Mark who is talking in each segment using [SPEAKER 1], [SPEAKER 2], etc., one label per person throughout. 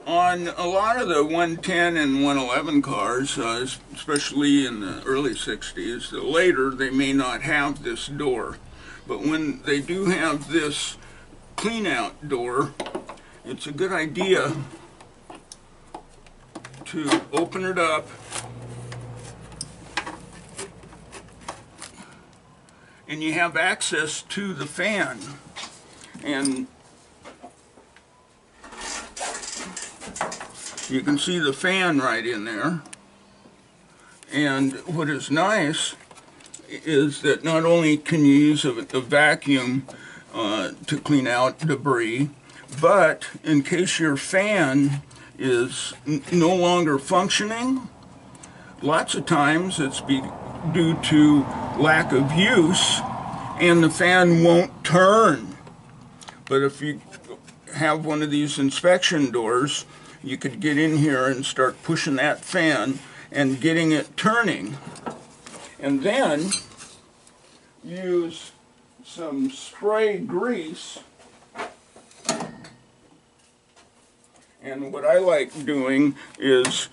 [SPEAKER 1] On a lot of the 110 and 111 cars, especially in the early 60s, later they may not have this door. But when they do have this clean-out door, it's a good idea to open it up and you have access to the fan. And you can see the fan right in there. And what is nice is that not only can you use a vacuum to clean out debris, but in case your fan is no longer functioning, lots of times it's due to lack of use and the fan won't turn. But if you have one of these inspection doors, you could get in here and start pushing that fan and getting it turning. And then use some spray grease. And what I like doing is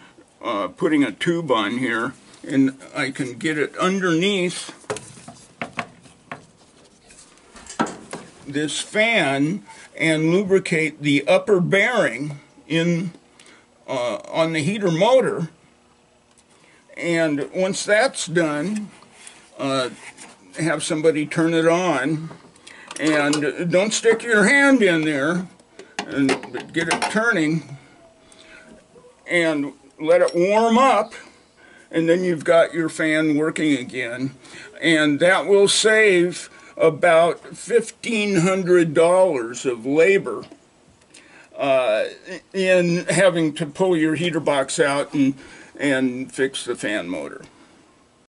[SPEAKER 1] putting a tube on here, and I can get it underneath this fan and lubricate the upper bearing on the heater motor. And once that's done, have somebody turn it on, and don't stick your hand in there, but get it turning and let it warm up, and then you've got your fan working again. And that will save about $1,500 of labor in having to pull your heater box out and fix the fan motor.